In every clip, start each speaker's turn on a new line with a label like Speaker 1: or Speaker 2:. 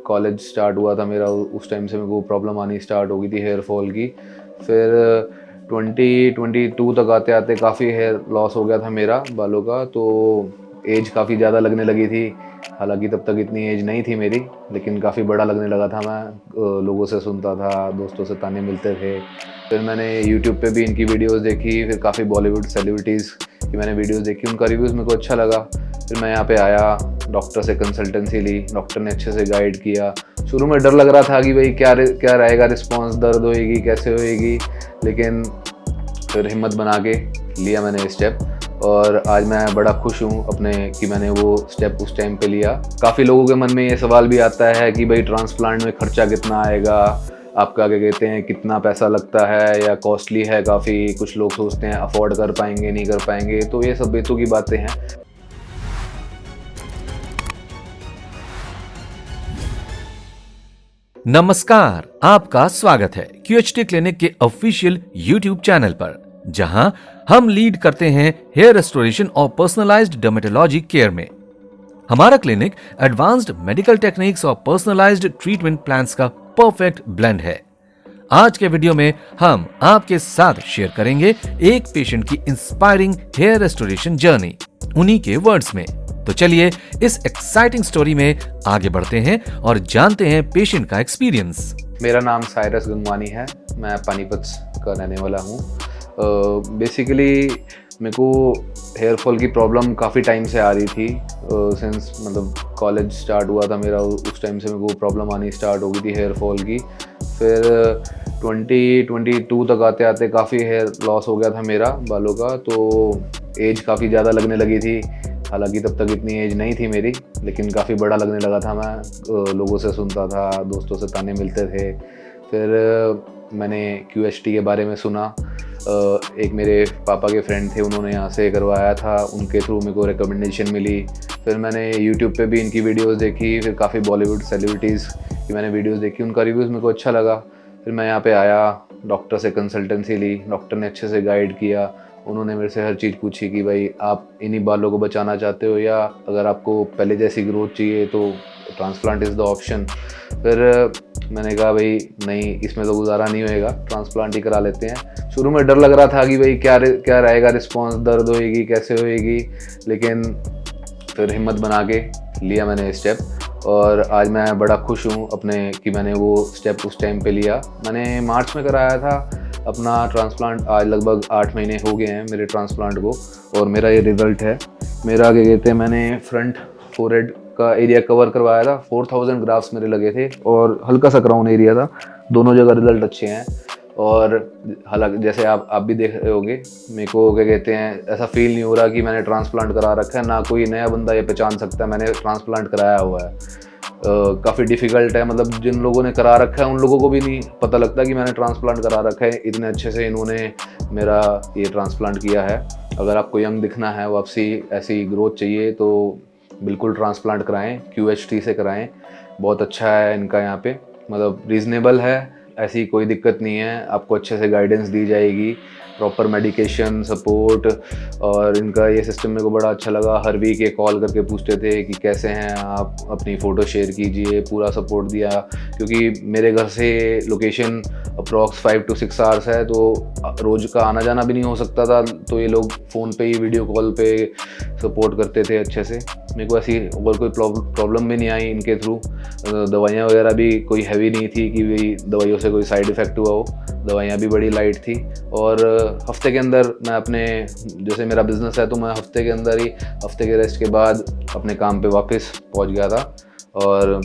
Speaker 1: College start हुआ था मेरा, उस टाइम से मेरे को प्रॉब्लम आनी स्टार्ट हो गई थी हेयर फॉल की। फिर 2022 तक आते आते काफ़ी हेयर लॉस हो गया था मेरा बालों का, तो एज काफ़ी ज़्यादा लगने लगी थी। हालांकि तब तक इतनी एज नहीं थी मेरी, लेकिन काफ़ी बड़ा लगने लगा था मैं। लोगों से सुनता था, दोस्तों से ताने मिलते थे। फिर मैंने यूट्यूब पे भी इनकी वीडियोस देखी, फिर काफ़ी बॉलीवुड सेलिब्रिटीज़ की मैंने वीडियोस देखी, उनका रिव्यूज़ मेरे को अच्छा लगा। फिर मैं यहाँ पे आया, डॉक्टर से कंसल्टेंसी ली, डॉक्टर ने अच्छे से गाइड किया। शुरू में डर लग रहा था कि भाई क्या रहेगा रिस्पॉन्स, दर्द होएगी, कैसे होएगी, लेकिन फिर हिम्मत बना के लिया मैंने स्टेप, और आज मैं बड़ा खुश हूँ अपने कि मैंने वो स्टेप उस टाइम पे लिया। काफ़ी लोगों के मन में ये सवाल भी आता है कि भाई ट्रांसप्लांट में खर्चा कितना आएगा, आपका क्या कहते हैं कितना पैसा लगता है, या कॉस्टली है काफ़ी। कुछ लोग सोचते हैं अफोर्ड कर पाएंगे नहीं कर पाएंगे, तो ये सब बेतुकी की बातें हैं।
Speaker 2: नमस्कार, आपका स्वागत है QHT क्लिनिक के ऑफिशियल YouTube चैनल पर, जहां हम लीड करते हैं हेयर रेस्टोरेशन और पर्सनलाइज्ड डर्मेटोलॉजी केयर में। हमारा क्लिनिक एडवांस्ड मेडिकल टेक्निक्स और पर्सनलाइज्ड ट्रीटमेंट प्लान्स का परफेक्ट ब्लेंड है। आज के वीडियो में हम आपके साथ शेयर करेंगे एक पेशेंट की इंस्पायरिंग हेयर रेस्टोरेशन जर्नी, उन्हीं के वर्ड्स में। तो चलिए इस एक्साइटिंग स्टोरी में आगे बढ़ते हैं और जानते हैं पेशेंट का एक्सपीरियंस।
Speaker 1: मेरा नाम साइरस गंगवानी है, मैं पानीपत का रहने वाला हूँ। बेसिकली मेरे को हेयर फॉल की प्रॉब्लम काफ़ी टाइम से आ रही थी। सिंस मतलब कॉलेज स्टार्ट हुआ था मेरा, उस टाइम से मेरे को प्रॉब्लम आनी स्टार्ट हो गई थी हेयर फॉल की। फिर 2022 तक आते आते काफ़ी हेयर लॉस हो गया था मेरा बालों का, तो एज काफ़ी ज़्यादा लगने लगी थी। हालांकि तब तक इतनी एज नहीं थी मेरी, लेकिन काफ़ी बड़ा लगने लगा था मैं। लोगों से सुनता था, दोस्तों से ताने मिलते थे। फिर मैंने QHT के बारे में सुना। एक मेरे पापा के फ्रेंड थे, उन्होंने यहाँ से करवाया था, उनके थ्रू मेरे को रिकमेंडेशन मिली। फिर मैंने यूट्यूब पे भी इनकी वीडियोस देखी, फिर काफ़ी बॉलीवुड सेलिब्रिटीज़ की मैंने वीडियोस देखी, उनका रिव्यूज़ मेरे को अच्छा लगा। फिर मैं यहाँ पे आया, डॉक्टर से कंसल्टेंसी ली, डॉक्टर ने अच्छे से गाइड किया। उन्होंने मेरे से हर चीज़ पूछी कि भाई आप इन्हीं बालों को बचाना चाहते हो, या अगर आपको पहले जैसी ग्रोथ चाहिए तो ट्रांसप्लांट इज़ द ऑप्शन। फिर मैंने कहा भाई नहीं, इसमें तो गुजारा नहीं होएगा, ट्रांसप्लांट ही करा लेते हैं। शुरू में डर लग रहा था कि भाई क्या रहेगा रिस्पॉन्स, दर्द होएगी, कैसे होएगी, लेकिन फिर हिम्मत बना के लिया मैंने स्टेप, और आज मैं बड़ा खुश हूँ अपने कि मैंने वो स्टेप उस टाइम पे लिया। मैंने मार्च में कराया था अपना ट्रांसप्लांट। आज लगभग 8 महीने हो गए हैं मेरे ट्रांसप्लांट को, और मेरा ये रिज़ल्ट है। मेरा क्या कहते हैं, मैंने फ्रंट फोरहेड का एरिया कवर करवाया था, 4000 ग्राफ्स मेरे लगे थे, और हल्का सा क्राउन एरिया था। दोनों जगह रिजल्ट अच्छे हैं। और हालांकि जैसे आप भी देख रहे होगे, मेरे को क्या कहते हैं ऐसा फील नहीं हो रहा कि मैंने ट्रांसप्लांट करा रखा है। ना कोई नया बंदा ये पहचान सकता है मैंने ट्रांसप्लांट कराया हुआ है। काफ़ी डिफ़िकल्ट है, मतलब जिन लोगों ने करा रखा है उन लोगों को भी नहीं पता लगता कि मैंने ट्रांसप्लांट करा रखा है। इतने अच्छे से इन्होंने मेरा ये ट्रांसप्लांट किया है। अगर आपको यंग दिखना है, वापसी ऐसी ग्रोथ चाहिए, तो बिल्कुल ट्रांसप्लांट कराएं, QHT से कराएं। बहुत अच्छा है इनका यहाँ पे, मतलब रीज़नेबल है, ऐसी कोई दिक्कत नहीं है। आपको अच्छे से गाइडेंस दी जाएगी, प्रॉपर मेडिकेशन सपोर्ट, और इनका ये सिस्टम मेरे को बड़ा अच्छा लगा। हर वीक ये कॉल करके पूछते थे कि कैसे हैं आप, अपनी फ़ोटो शेयर कीजिए, पूरा सपोर्ट दिया। क्योंकि मेरे घर से लोकेशन अप्रॉक्स 5 to 6 आवर्स है, तो रोज़ का आना जाना भी नहीं हो सकता था, तो ये लोग फ़ोन पे ही वीडियो कॉल पे सपोर्ट करते थे अच्छे से। मेरे को ऐसी और कोई प्रॉब्लम भी नहीं आई इनके थ्रू। दवाइयाँ वगैरह भी कोई हैवी नहीं थी कि भाई दवाइयों से कोई साइड इफ़ेक्ट हुआ हो। दवाइयाँ भी बड़ी लाइट थी, और हफ्ते के अंदर मैं अपने, जैसे मेरा बिज़नेस है तो मैं हफ्ते के अंदर ही, हफ्ते के रेस्ट के बाद अपने काम पे वापस पहुंच गया था, और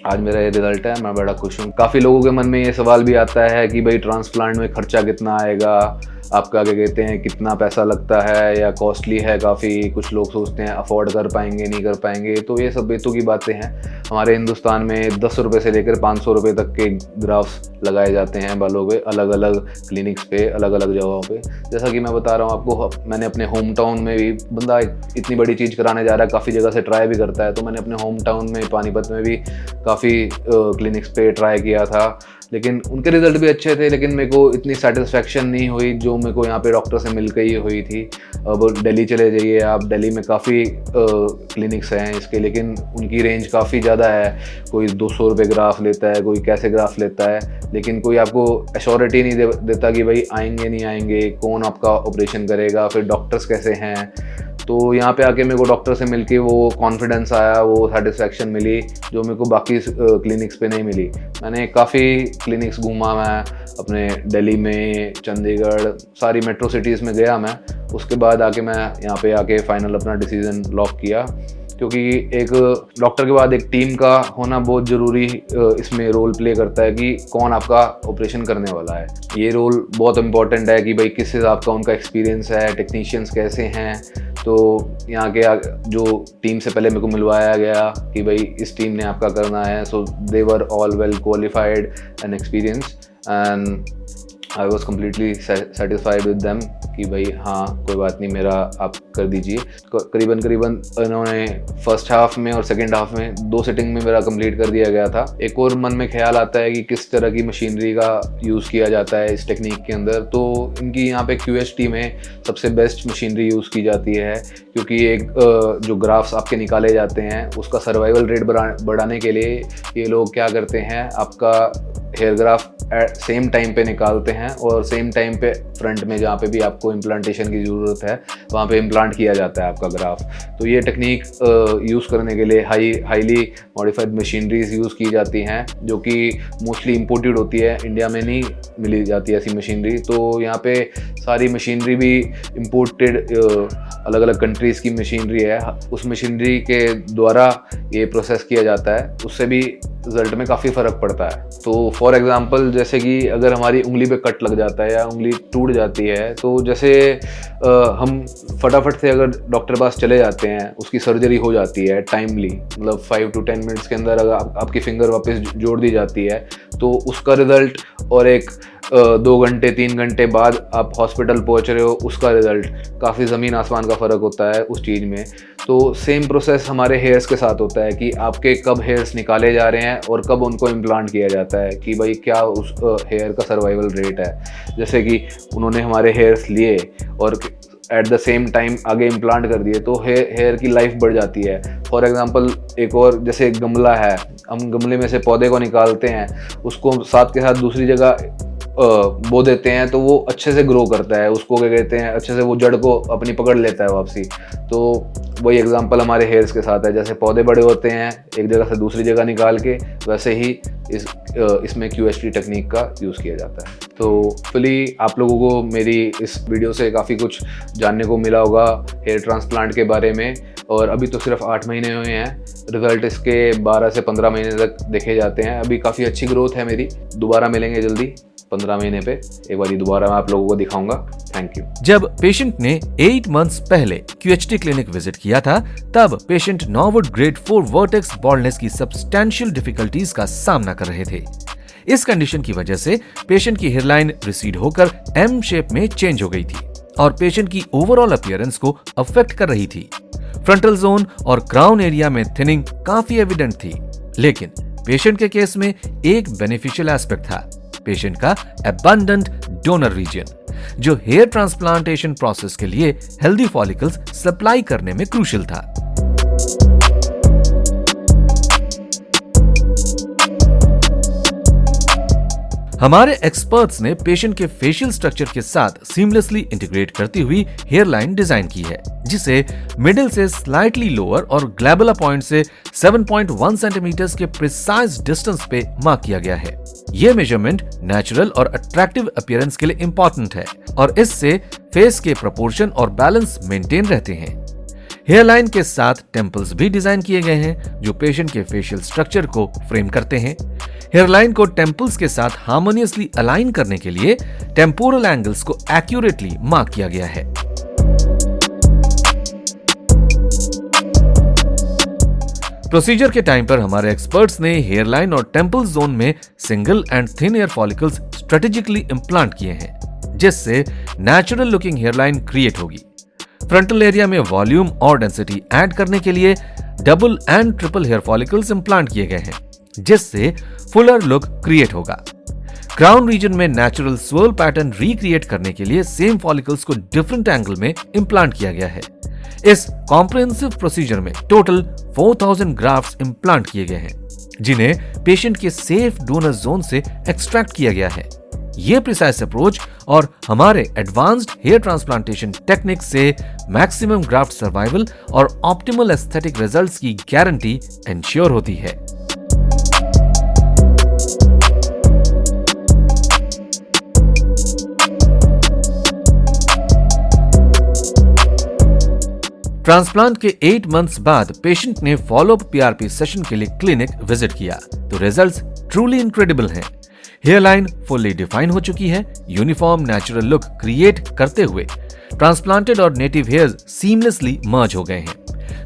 Speaker 1: आज मेरा ये रिज़ल्ट है। मैं बड़ा खुश हूँ। काफ़ी लोगों के मन में ये सवाल भी आता है कि भाई ट्रांसप्लांट में खर्चा कितना आएगा, आपका क्या कहते हैं कितना पैसा लगता है, या कॉस्टली है काफ़ी। कुछ लोग सोचते हैं अफोर्ड कर पाएंगे नहीं कर पाएंगे, तो ये सब बेतुकी की बातें हैं। हमारे हिंदुस्तान में 10 रुपये से लेकर 500 रुपये तक के ग्राफ्स लगाए जाते हैं बालों पे, अलग अलग क्लिनिक्स पे, अलग अलग जगहों पे। जैसा कि मैं बता रहा हूँ आपको, मैंने अपने होम टाउन में भी, बंदा इतनी बड़ी चीज़ कराने जा रहा है, काफ़ी जगह से ट्राई भी करता है, तो मैंने अपने होम टाउन में पानीपत में भी काफ़ी क्लिनिक्स पे ट्राई किया था। लेकिन उनके रिजल्ट भी अच्छे थे, लेकिन मेरे को इतनी सेटिस्फेक्शन नहीं हुई जो मेरे को यहाँ पे डॉक्टर से मिल के ही हुई थी। अब दिल्ली चले जाइए आप, दिल्ली में काफ़ी क्लिनिक्स हैं इसके, लेकिन उनकी रेंज काफ़ी ज़्यादा है। कोई 200 रुपये ग्राफ लेता है, कोई कैसे ग्राफ लेता है, लेकिन कोई आपको एश्योरिटी नहीं देता कि भाई आएंगे नहीं आएंगे, कौन आपका ऑपरेशन करेगा, फिर डॉक्टर्स कैसे हैं। तो यहाँ पे आके मेरे को डॉक्टर से मिलके वो कॉन्फिडेंस आया, वो सेटिस्फेक्शन मिली जो मेरे को बाकी क्लिनिक्स पे नहीं मिली। मैंने काफ़ी क्लिनिक्स घूमा मैं अपने दिल्ली में, चंडीगढ़, सारी मेट्रो सिटीज़ में गया मैं। उसके बाद आके मैं यहाँ पे आके फाइनल अपना डिसीज़न लॉक किया, क्योंकि एक डॉक्टर के बाद एक टीम का होना बहुत ज़रूरी इसमें रोल प्ले करता है कि कौन आपका ऑपरेशन करने वाला है। ये रोल बहुत इंपॉर्टेंट है कि भाई किस हिसाब का उनका एक्सपीरियंस है, टेक्नीशियंस कैसे हैं। तो यहाँ के जो टीम से पहले मेरे को मिलवाया गया कि भाई इस टीम ने आपका करना है, so they were all well qualified and experience, and I was completely satisfied with them कि भाई हाँ कोई बात नहीं, मेरा आप कर दीजिए। करीबन इन्होंने फर्स्ट हाफ में और सेकेंड हाफ में 2 सिटिंग में मेरा कंप्लीट कर दिया गया था। एक और मन में ख्याल आता है कि किस तरह की मशीनरी का यूज़ किया जाता है इस टेक्निक के अंदर। तो इनकी यहाँ पे QHT में सबसे बेस्ट मशीनरी यूज़ की जाती है, क्योंकि एक जो ग्राफ्स आपके निकाले जाते हैं उसका सर्वाइवल रेट बढ़ाने के लिए ये लोग क्या करते हैं, आपका हेयर ग्राफ सेम टाइम पे निकालते हैं और सेम टाइम पे फ्रंट में जहाँ पे भी आपको इम्प्लांटेशन की ज़रूरत है वहाँ पे इम्प्लांट किया जाता है आपका ग्राफ। तो ये टेक्निक यूज़ करने के लिए हाईली मॉडिफाइड मशीनरीज यूज़ की जाती हैं, जो कि मोस्टली इम्पोर्टेड होती है, इंडिया में नहीं मिली जाती है ऐसी मशीनरी। तो यहाँ पे सारी मशीनरी भी इम्पोर्टेड अलग अलग कंट्रीज़ की मशीनरी है, उस मशीनरी के द्वारा ये प्रोसेस किया जाता है, उससे भी रिजल्ट में काफ़ी फ़र्क पड़ता है। तो फॉर एग्जांपल जैसे कि अगर हमारी उंगली पे कट लग जाता है या उंगली टूट जाती है, तो जैसे हम फटाफट से अगर डॉक्टर पास चले जाते हैं, उसकी सर्जरी हो जाती है टाइमली, मतलब 5 to 10 मिनट्स के अंदर अगर आपकी फिंगर वापस जोड़ दी जाती है, तो उसका रिज़ल्ट और एक 2 घंटे 3 घंटे बाद आप हॉस्पिटल पहुंच रहे हो, उसका रिज़ल्ट काफ़ी ज़मीन आसमान का फ़र्क होता है उस चीज़ में। तो सेम प्रोसेस हमारे हेयर्स के साथ होता है कि आपके कब हेयर्स निकाले जा रहे हैं और कब उनको इम्प्लांट किया जाता है, कि भाई क्या उस हेयर का सर्वाइवल रेट है। जैसे कि उन्होंने हमारे हेयर्स लिए और एट द सेम टाइम आगे इम्प्लांट कर दिए, तो हेयर की लाइफ बढ़ जाती है। फॉर एग्जांपल एक और, जैसे गमला है, हम गमले में से पौधे को निकालते हैं, उसको साथ के साथ दूसरी जगह बो देते हैं, तो वो अच्छे से ग्रो करता है, उसको क्या कहते हैं, अच्छे से वो जड़ को अपनी पकड़ लेता है वापसी। तो वही एग्जांपल हमारे हेयर्स के साथ है, जैसे पौधे बड़े होते हैं एक जगह से दूसरी जगह निकाल के, वैसे ही इसमें QHT टेक्निक का यूज़ किया जाता है। तो फिलहाल आप लोगों को मेरी इस वीडियो से काफ़ी कुछ जानने को मिला होगा हेयर ट्रांसप्लांट के बारे में, और अभी तो सिर्फ 8 महीने हुए हैं, रिजल्ट इसके 12 से 15 महीने तक देखे जाते हैं। अभी काफ़ी अच्छी ग्रोथ है मेरी। दोबारा मिलेंगे जल्दी 15 महीने पे, एक बार दोबारा मैं आप लोगों को दिखाऊंगा। Thank you.
Speaker 2: जब पेशेंट ने 8 मंथ्स पहले QHT क्लिनिक विजिट किया था, तब पेशेंट नॉर्वुड ग्रेड 4 वर्टेक्स बॉल्डनेस की सब्सटैंशियल डिफिकल्टीज का सामना कर रहे थे। इस कंडीशन की वजह से पेशेंट की हेयरलाइन रिसीड होकर M शेप में चेंज हो गई थी और पेशेंट की ओवरऑल अपीयरेंस को अफेक्ट कर रही थी। फ्रंटल जोन और क्राउन एरिया में थिनिंग काफी एविडेंट थी, लेकिन पेशेंट के केस में एक बेनिफिशियल एस्पेक्ट था, पेशेंट का एबंडेंट डोनर रीजन, जो हेयर ट्रांसप्लांटेशन प्रोसेस के लिए हेल्दी फॉलिकल्स सप्लाई करने में क्रूशियल था। हमारे एक्सपर्ट्स ने पेशेंट के फेशियल स्ट्रक्चर के साथ सीमलेसली इंटीग्रेट करती हुई हेयर लाइन डिजाइन की है, जिसे मिडिल से स्लाइटली लोअर और ग्लैबुला पॉइंट से 7.1 सेंटीमीटर के प्रिसाइज डिस्टेंस पे मार्क किया गया है। यह मेजरमेंट नेचुरल और अट्रैक्टिव अपीयरेंस के लिए इंपॉर्टेंट है और इससे फेस के प्रोपोर्शन और बैलेंस मेंटेन रहते हैं। हेयरलाइन के साथ टेम्पल्स भी डिजाइन किए गए हैं, जो पेशेंट के फेशियल स्ट्रक्चर को फ्रेम करते हैं। हेयरलाइन को टेम्पल्स के साथ हार्मोनियसली अलाइन करने के लिए टेम्पोरल एंगल्स को एक्यूरेटली मार्क किया गया है। प्रोसीजर के टाइम पर हमारे एक्सपर्ट्स ने हेयरलाइन और टेम्पल जोन में single and thin hair follicles strategically implant किए हैं, जिससे नेचुरल लुकिंग हेयरलाइन क्रिएट होगी। फ्रंटल एरिया में वॉल्यूम और डेंसिटी ऐड करने के लिए double and triple hair follicles implant किए गए हैं, जिससे फुलर लुक क्रिएट होगा। क्राउन रीजन में नेचुरल स्वर्ल पैटर्न रिक्रिएट करने के लिए सेम फॉलिकल्स को डिफरेंट एंगल में इम्प्लांट किया गया है। इस कॉम्प्रिहेंसिव प्रोसीजर में टोटल 4000 ग्राफ्ट्स इम्प्लांट किए गए हैं, जिन्हें पेशेंट के सेफ डोनर जोन से एक्सट्रैक्ट किया गया है। ये प्रिसाइज अप्रोच और हमारे एडवांस्ड हेयर ट्रांसप्लांटेशन टेक्निक से मैक्सिमम ग्राफ्ट सर्वाइवल और ऑप्टिमल एस्थेटिक रिजल्ट्स की गारंटी एंश्योर होती है। ट्रांसप्लांट के 8 मंथ्स बाद पेशेंट ने फॉलोअप पीआरपी सेशन के लिए क्लिनिक विजिट किया तो रिजल्ट्स ट्रूली इनक्रेडिबल हैं। हेयरलाइन फुल्ली डिफाइन हो चुकी है, यूनिफॉर्म नेचुरल लुक क्रिएट करते हुए ट्रांसप्लांटेड और नेटिव हेयर्स सीमलेसली मर्ज हो गए हैं,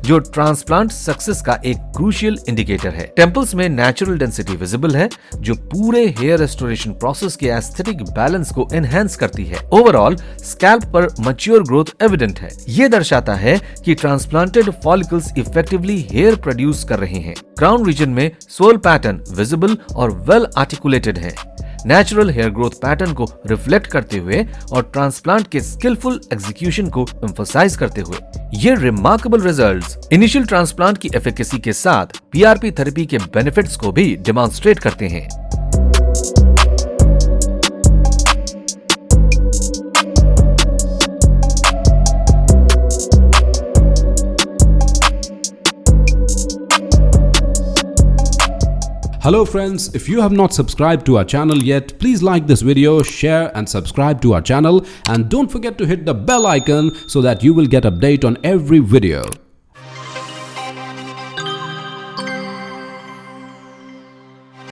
Speaker 2: जो ट्रांसप्लांट सक्सेस का एक क्रूशियल इंडिकेटर है। टेंपल्स में नेचुरल डेंसिटी विजिबल है, जो पूरे हेयर रेस्टोरेशन प्रोसेस के एस्थेटिक बैलेंस को एनहांस करती है। ओवरऑल स्कैल्प पर मैच्योर ग्रोथ एविडेंट है। ये दर्शाता है कि transplanted follicles effectively hair produce कर रहे हैं। क्राउन रीजन में स्वर्ल पैटर्न विजिबल और वेल आर्टिकुलेटेड है, नेचुरल हेयर ग्रोथ पैटर्न को रिफ्लेक्ट करते हुए और ट्रांसप्लांट के स्किलफुल एग्जीक्यूशन को एम्फसाइज करते हुए। ये रिमार्केबल रिजल्ट्स इनिशियल ट्रांसप्लांट की एफिकेसी के साथ पीआरपी थेरेपी के बेनिफिट्स को भी डेमोन्स्ट्रेट करते हैं।
Speaker 3: Hello friends, if you have not subscribed to our channel yet, please like this video, share and subscribe to our channel, and don't forget to hit the bell icon so that you will get update on every video.